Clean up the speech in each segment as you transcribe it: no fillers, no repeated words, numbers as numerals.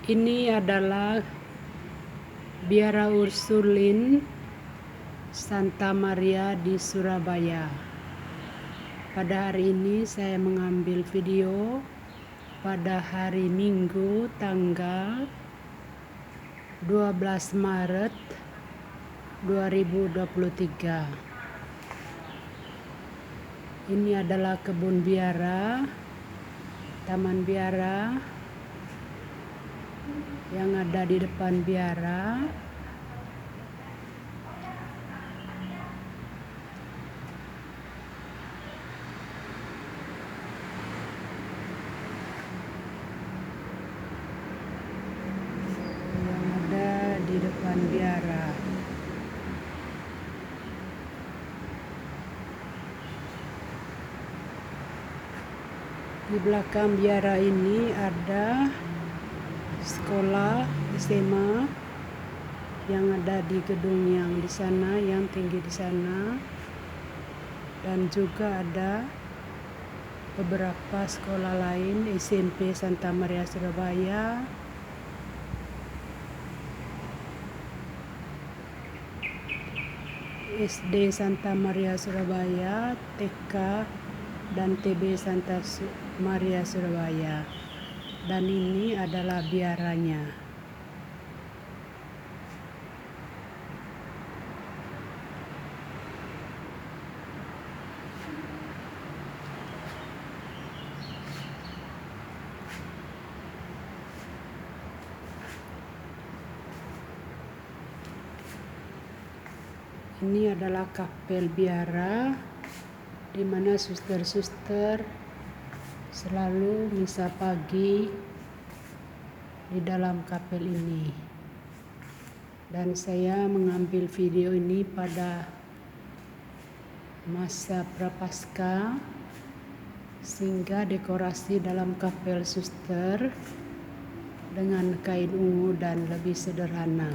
Ini adalah Biara Ursulin Santa Maria di Surabaya. Pada hari ini saya mengambil video pada hari Minggu tanggal 12 Maret 2023. Ini adalah kebun biara, taman biara yang ada di depan biara. Yang ada di depan biara. Di belakang biara ini ada sekolah SMA yang ada di gedung yang di sana, yang tinggi di sana, dan juga ada beberapa sekolah lain, SMP Santa Maria Surabaya, SD Santa Maria Surabaya, TK dan TB Santa Maria Surabaya. Dan ini adalah biaranya. Ini adalah kapel biara di mana suster-suster selalu misa pagi di dalam kapel ini. Dan saya mengambil video ini pada masa Prapaskah, sehingga dekorasi dalam kapel suster dengan kain ungu dan lebih sederhana.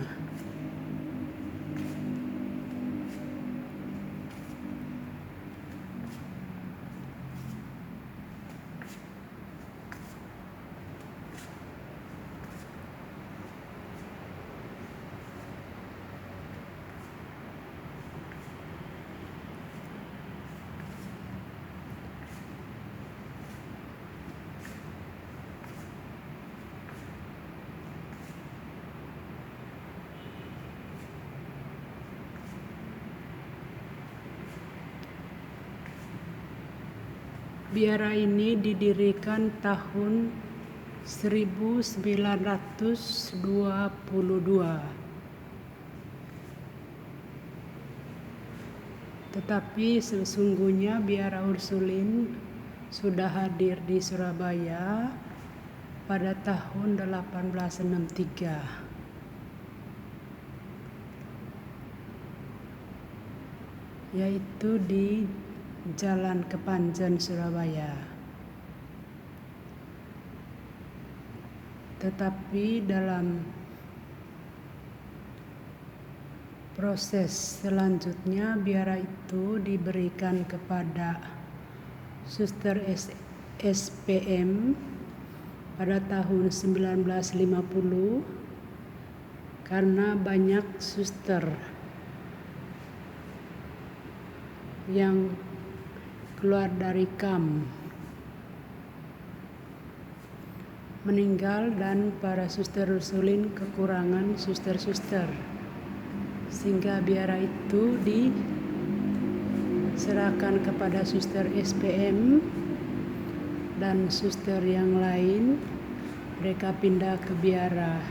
Biara ini didirikan tahun 1922. Tetapi sesungguhnya Biara Ursulin sudah hadir di Surabaya pada tahun 1863. Yaitu di Jalan Kepanjen, Surabaya. Tetapi dalam proses selanjutnya biara itu diberikan kepada Suster SPM pada tahun 1950 karena banyak suster yang keluar dari KAM meninggal dan para suster Ursulin kekurangan suster-suster, sehingga biara itu diserahkan kepada suster SPM dan suster yang lain. Mereka pindah ke biara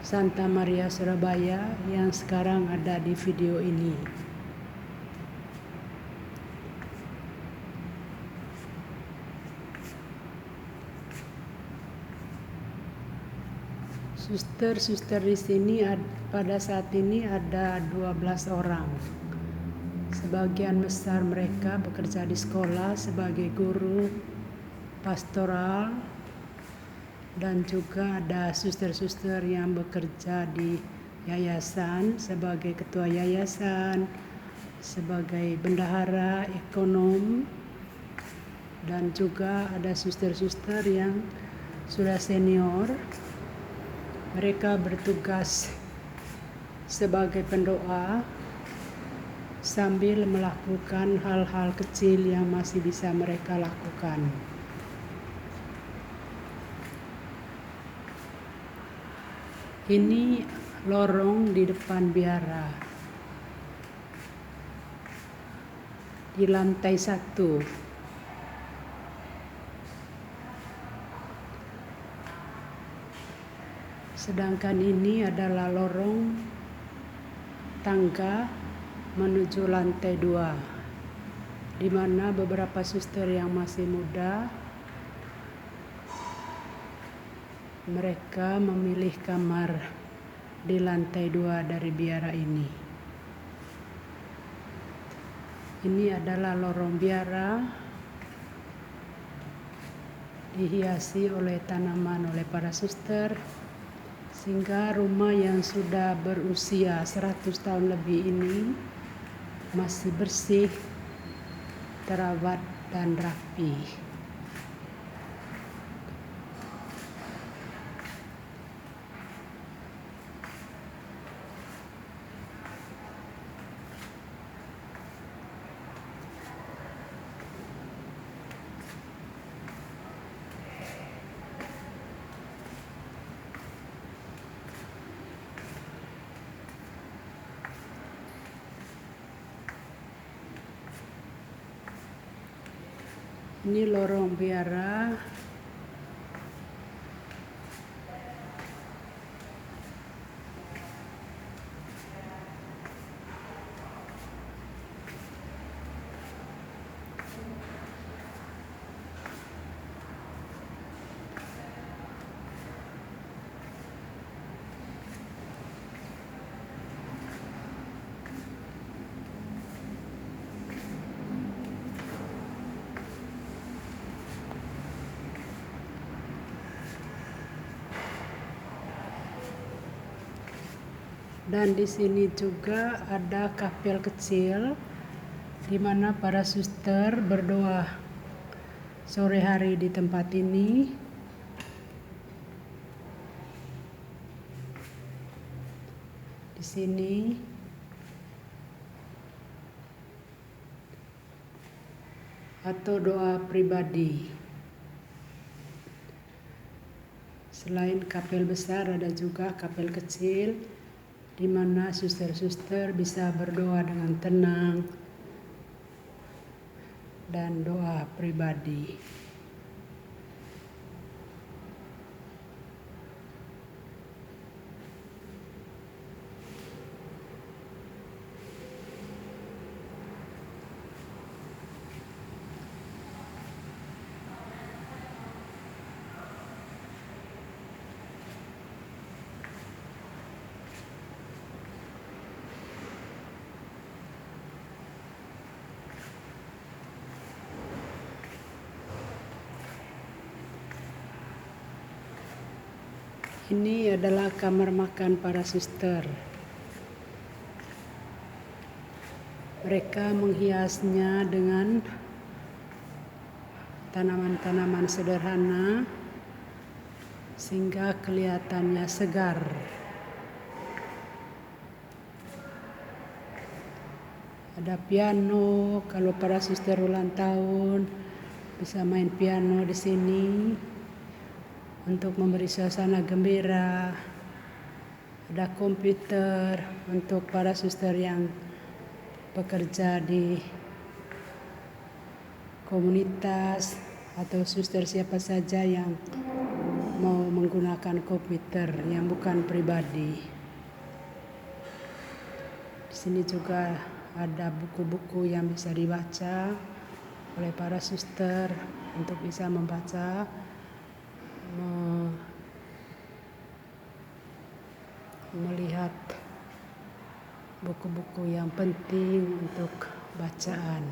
Santa Maria Surabaya yang sekarang ada di video ini. Suster-suster di sini pada saat ini ada 12 orang. Sebagian besar mereka bekerja di sekolah sebagai guru pastoral, dan juga ada suster-suster yang bekerja di yayasan sebagai ketua yayasan, sebagai bendahara, ekonom, dan juga ada suster-suster yang sudah senior Mereka bertugas sebagai pendoa sambil melakukan hal-hal kecil yang masih bisa mereka lakukan. Ini lorong di depan biara, di lantai 1. Sedangkan ini adalah lorong tangga menuju lantai 2, di mana beberapa suster yang masih muda mereka memilih kamar di lantai 2 dari biara ini. Ini adalah lorong biara dihiasi oleh tanaman oleh para suster, sehingga rumah yang sudah berusia 100 tahun lebih ini masih bersih, terawat dan rapi. Ini lorong biara. Dan di sini juga ada kapel kecil di mana para suster berdoa sore hari di tempat ini. Di sini atau doa pribadi. Selain kapel besar, ada juga kapel kecil di mana suster-suster bisa berdoa dengan tenang dan doa pribadi. Ini adalah kamar makan para suster. Mereka menghiasnya dengan tanaman-tanaman sederhana sehingga kelihatannya segar. Ada piano, kalau para suster ulang tahun bisa main piano di sini untuk memberi suasana gembira. Ada komputer untuk para suster yang bekerja di komunitas atau suster siapa saja yang mau menggunakan komputer yang bukan pribadi. Di sini juga ada buku-buku yang bisa dibaca oleh para suster untuk bisa membaca, melihat buku-buku yang penting untuk bacaan.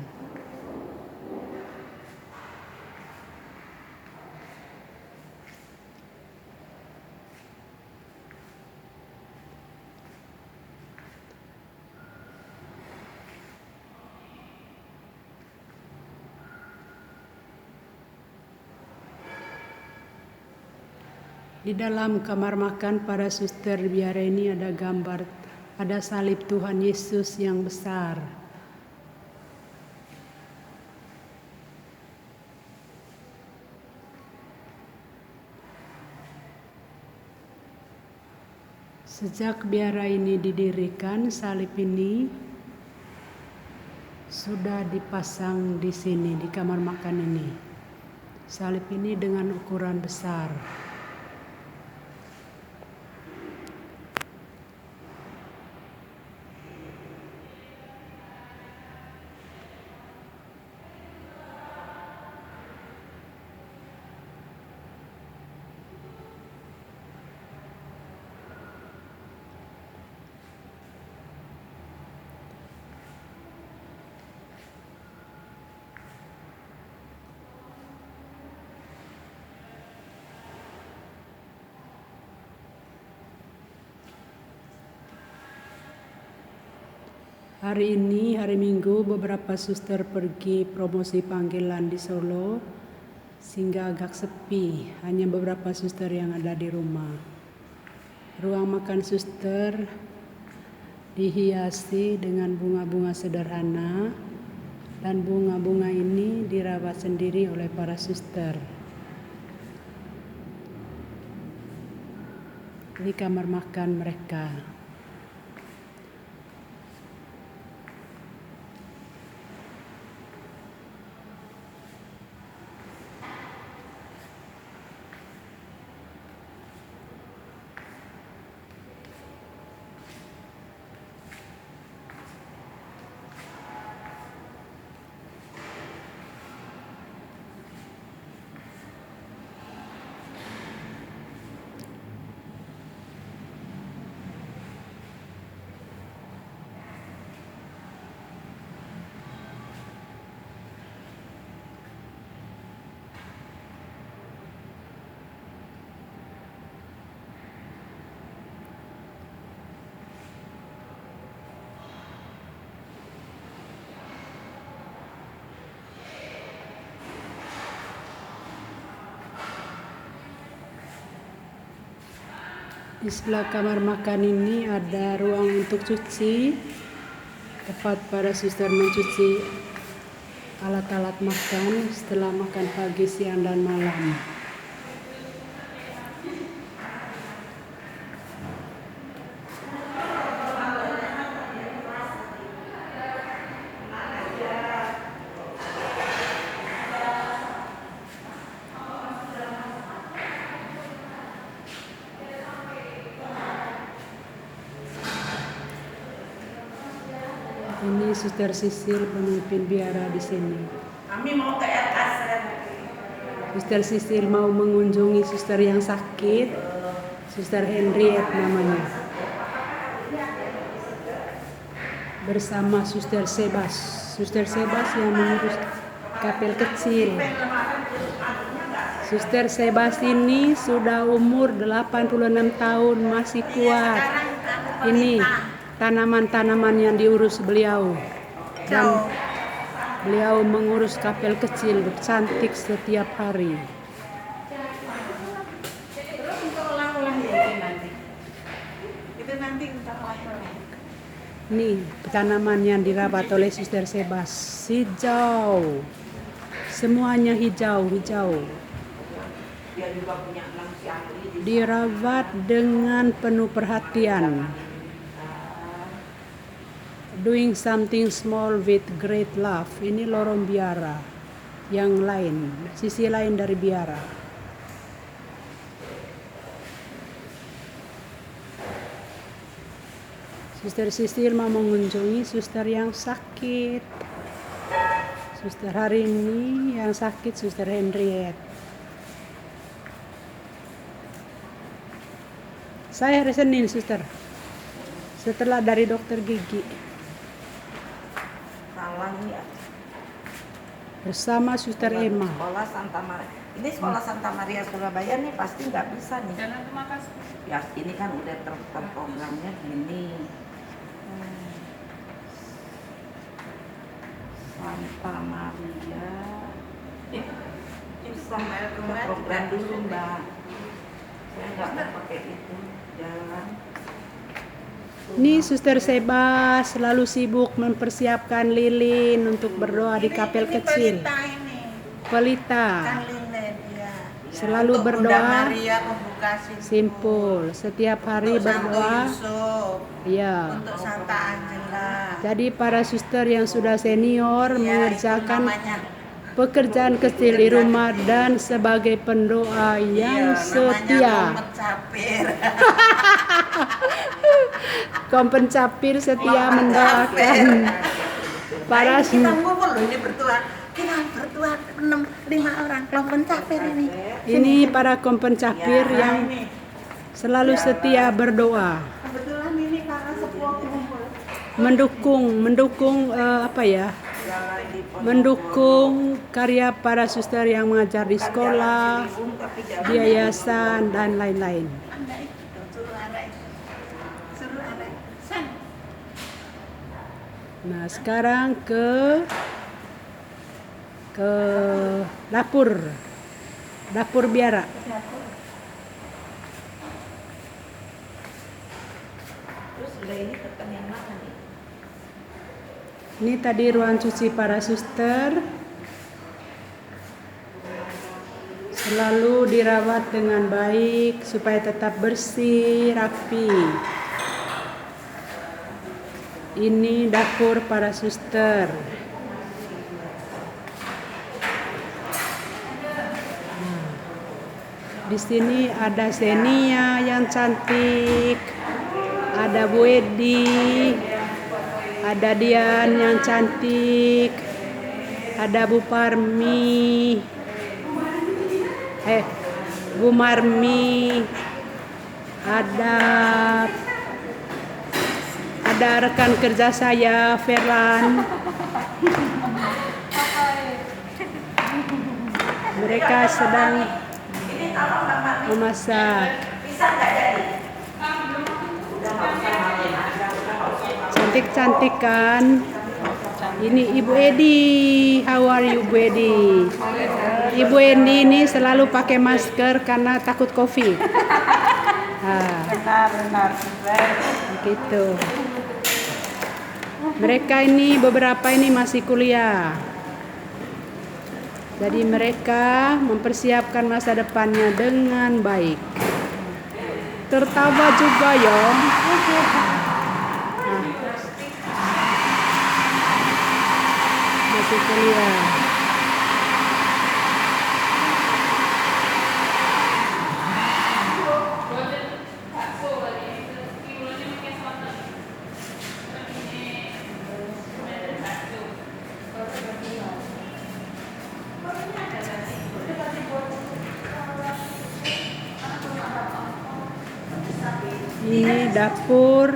Di dalam kamar makan para suster biara ini ada gambar, ada salib Tuhan Yesus yang besar. Sejak biara ini didirikan, salib ini sudah dipasang di sini, di kamar makan ini. Salib ini dengan ukuran besar. Hari ini, hari Minggu, beberapa suster pergi promosi panggilan di Solo, sehingga agak sepi, hanya beberapa suster yang ada di rumah. Ruang makan suster dihiasi dengan bunga-bunga sederhana, dan bunga-bunga ini dirawat sendiri oleh para suster. Ini kamar makan mereka. Di sebelah kamar makan ini ada ruang untuk cuci, tempat para suster mencuci alat-alat makan setelah makan pagi, siang, dan malam. Ini Suster Sisil, pemimpin biara di sini. Kami mau ke atas. Suster Sisil mau mengunjungi suster yang sakit, Suster Henriette namanya, bersama Suster Sebas. Suster Sebas yang mengurus kapel kecil. Suster Sebas ini sudah umur 86 tahun, masih kuat. Ini tanaman-tanaman yang diurus beliau, dan beliau mengurus kapel kecil cantik setiap hari. Terus untuk olah-olah itu nanti kita olah. Nih tanaman yang dirawat oleh Suster Sebas, hijau, semuanya hijau. Dia juga punya langsung Dirawat dengan penuh perhatian. Doing something small with great love. Ini lorong biara yang lain, sisi lain dari biara. Suster Sisil mau mengunjungi suster yang sakit. Suster hari ini yang sakit Suster Henriette. Saya hari Senin, suster, setelah dari dokter gigi. ya. Bersama Suster Emma. Sekolah Santa Maria. Ini sekolah Santa Maria Surabaya nih pasti nggak bisa nih. Jangan terima kasih. Ya ini kan udah terprogramnya gini. Santa Maria. Bisa program dulu Mbak. Saya nggak mau pakai itu jalan. Ini Suster Seba selalu sibuk mempersiapkan lilin untuk berdoa di kapel kecil. Pelita ini. Pelita. Kan lilin, ya. Selalu Untuk berdoa. Bunda Maria membuka Simpul. Setiap hari untuk Santo berdoa. Yusuf. Iya. Untuk Santa Angela. Jadi para suster yang sudah senior Ya, mengerjakan itu namanya. pekerjaan kecil di rumah dan sebagai pendoa yang setia. Namanya pencapir. Kaum pencapir setia mendoakan para Kita ngumpul loh ini bertua. Kita bertua 5 orang kelompok pencapir ini. Ini para kaum pencapir Ya, yang ini. selalu setia berdoa, Kebetulan ini karena sepuh kumpul. mendukung apa ya? Mendukung karya para suster yang mengajar di sekolah, di yayasan dan lain-lain. Nah, sekarang ke dapur biara. Terus ini tekan yang mana nih? Ini tadi ruang cuci para suster. Selalu dirawat dengan baik supaya tetap bersih, rapi. Ini dapur para suster. Di sini ada Senia yang cantik, ada Bu Edi, ada Dian yang cantik, ada Bu Parmi, Bu Marmi, ada rekan kerja saya Ferlan. Mereka sedang memasak. Cantik-cantik kan? Ini Ibu Edi. How are you, Ibu Edi? Ibu Edi ini selalu pakai masker karena takut COVID. Benar. Gitu. Mereka ini beberapa ini masih kuliah. Jadi mereka mempersiapkan masa depannya dengan baik. Tertawa juga ya. Masih kuliah. Ini dapur.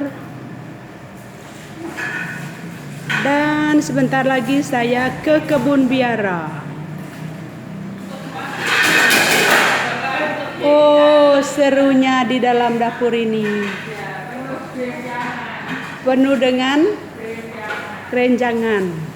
Dan sebentar lagi saya ke kebun biara. Oh, serunya di dalam dapur ini. Penuh dengan kerenjangan.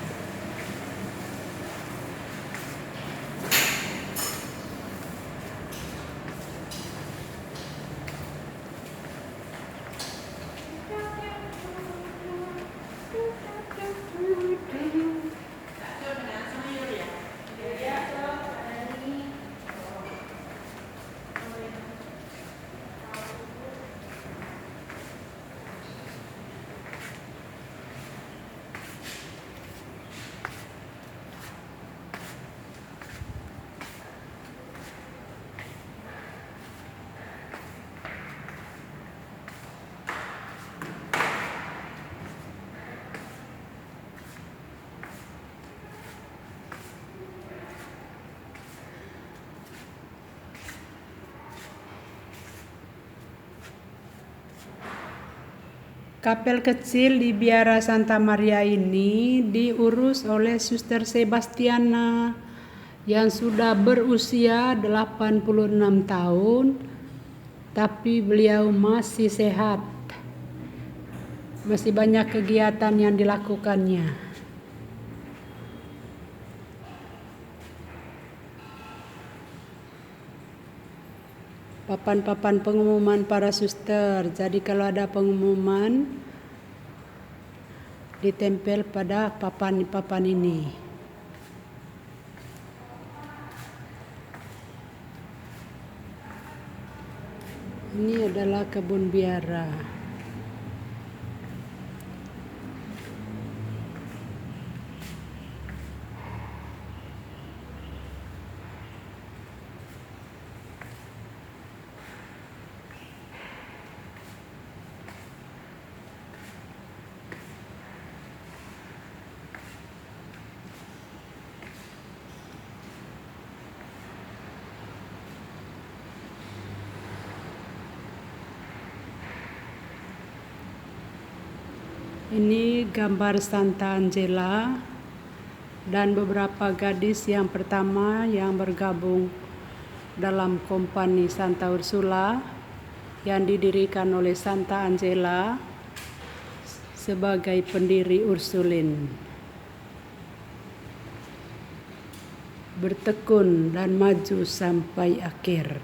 Kapel kecil di Biara Santa Maria ini diurus oleh Suster Sebastiana yang sudah berusia 86 tahun, tapi beliau masih sehat. Masih banyak kegiatan yang dilakukannya. papan-papan pengumuman para suster. Jadi kalau ada pengumuman ditempel pada papan-papan ini. Ini adalah kebun biara. Ini gambar Santa Angela dan beberapa gadis yang pertama yang bergabung dalam kompani Santa Ursula yang didirikan oleh Santa Angela sebagai pendiri Ursulin. Bertekun dan maju sampai akhir.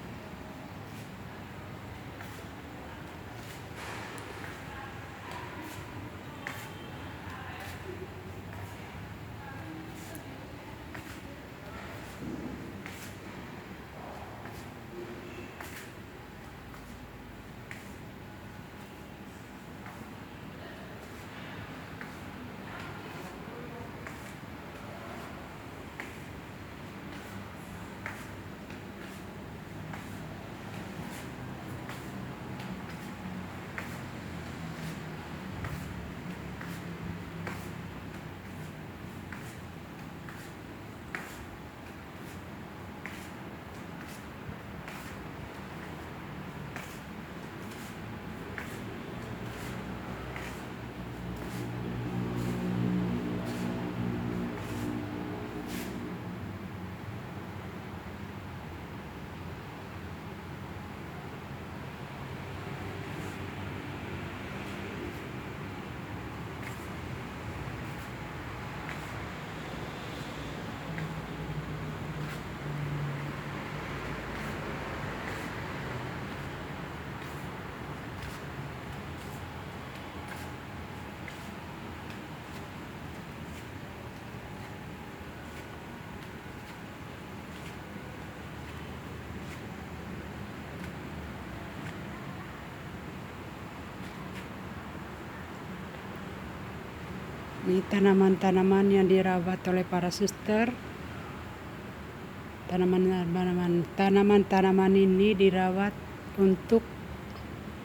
Ini tanaman-tanaman yang dirawat oleh para suster. Tanaman-tanaman ini dirawat untuk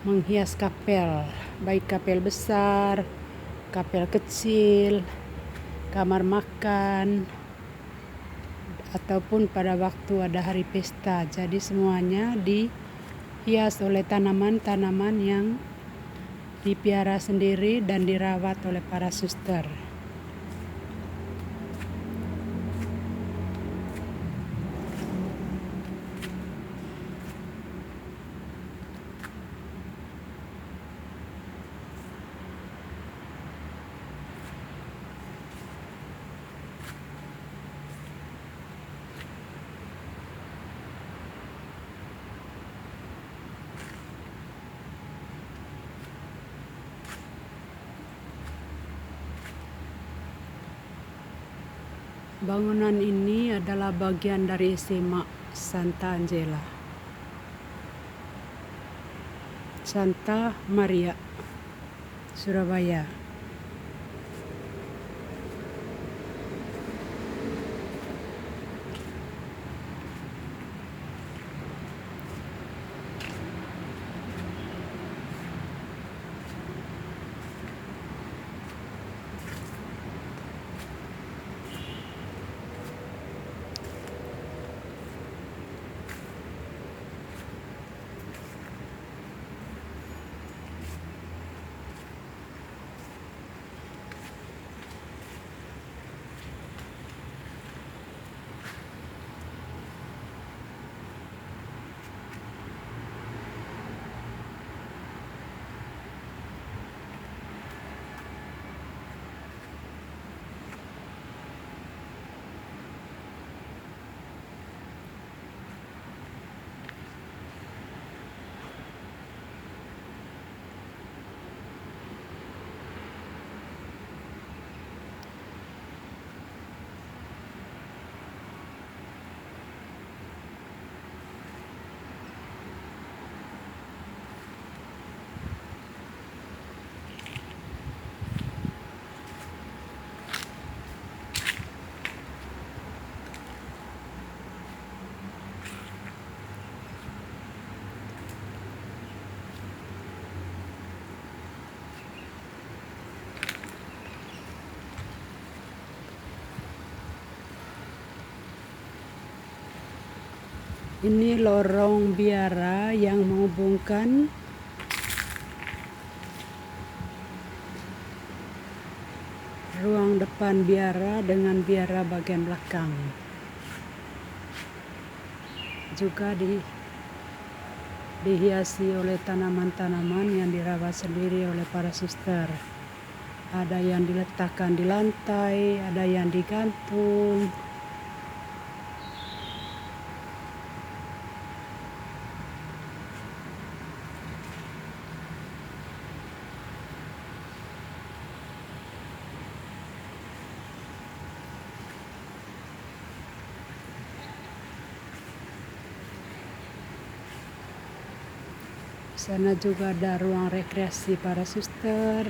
menghias kapel, baik kapel besar, kapel kecil, kamar makan, ataupun pada waktu ada hari pesta. Jadi semuanya dihias oleh tanaman-tanaman yang dipiara sendiri dan dirawat oleh para suster. Bangunan ini adalah bagian dari SMA Santa Angela, Santa Maria, Surabaya. Ini lorong biara yang menghubungkan ruang depan biara dengan biara bagian belakang. Juga dihiasi oleh tanaman-tanaman yang dirawat sendiri oleh para suster. Ada yang diletakkan di lantai, ada yang digantung. Di sana juga ada ruang rekreasi para suster.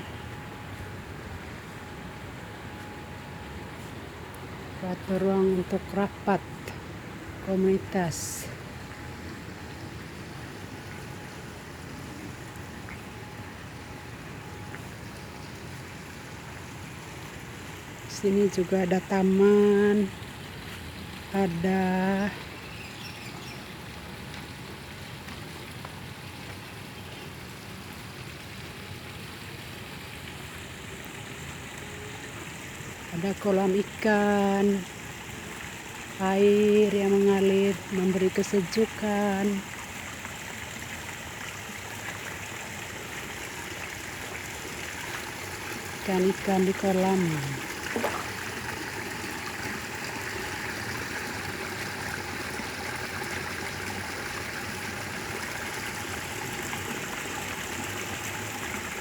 Suatu ruang untuk rapat komunitas. Sini juga ada taman, ada kolam ikan, air yang mengalir memberi kesejukan. Ikan-ikan di kolam.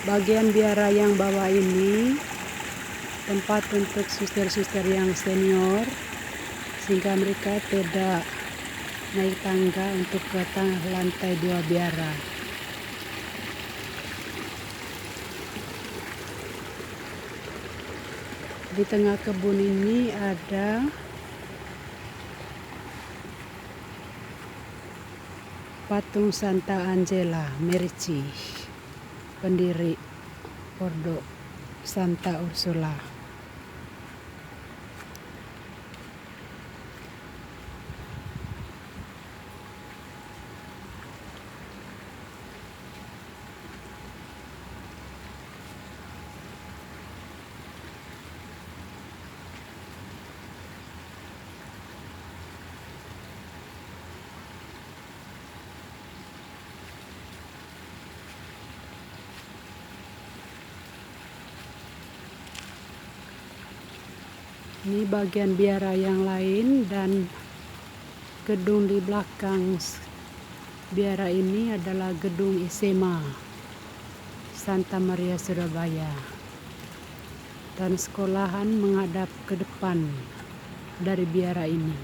Bagian biara yang bawah ini tempat untuk suster-suster yang senior, sehingga mereka tidak naik tangga untuk ke lantai 2 biara. Di tengah kebun ini ada patung Santa Angela Merici, pendiri Ordo Santa Ursula. Ini bagian biara yang lain, dan gedung di belakang biara ini adalah gedung SMA Santa Maria Surabaya, dan sekolahan menghadap ke depan dari biara ini.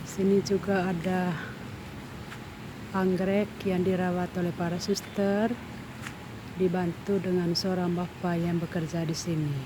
Sini juga ada anggrek yang dirawat oleh para suster, dibantu dengan seorang bapak yang bekerja di sini.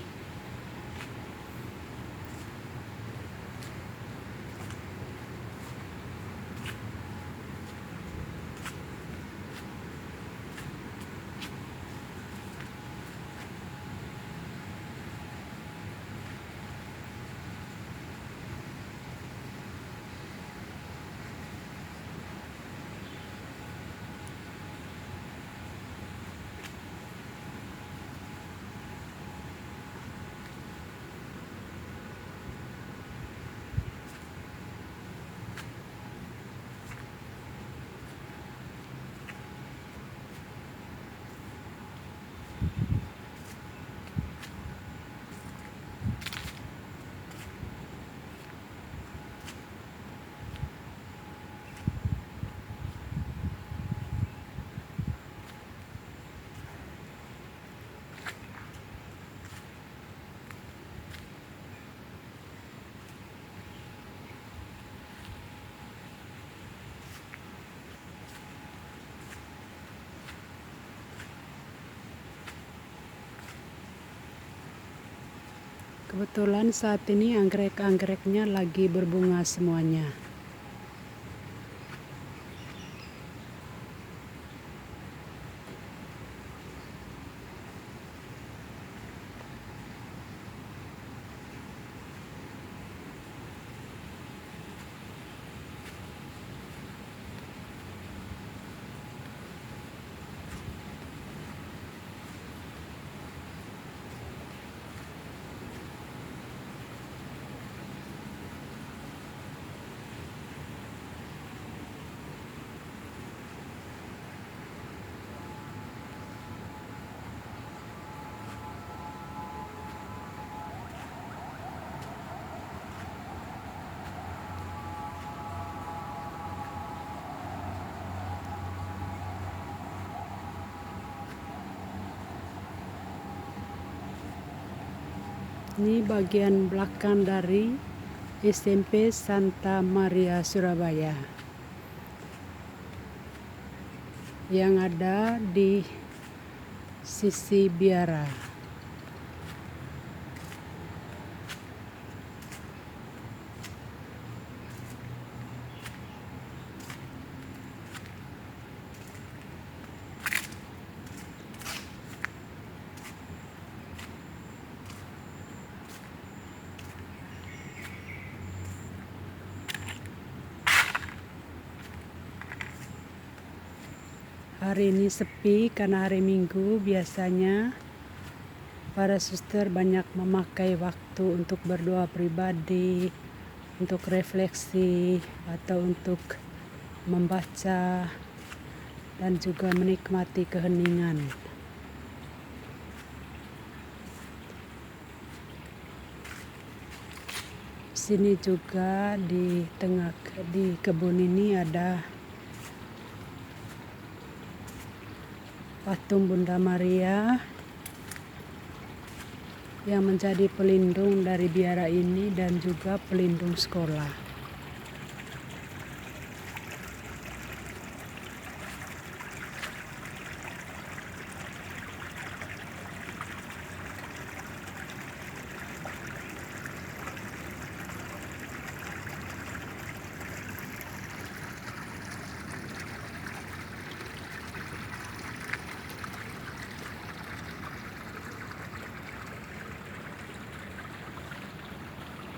Kebetulan saat ini anggrek-anggreknya lagi berbunga semuanya. Ini bagian belakang dari SMP Santa Maria Surabaya yang ada di sisi biara. Hari ini sepi karena hari Minggu. Biasanya para suster banyak memakai waktu untuk berdoa pribadi, untuk refleksi, atau untuk membaca dan juga menikmati keheningan. Sini juga di tengah di kebun ini ada patung Bunda Maria yang menjadi pelindung dari biara ini dan juga pelindung sekolah.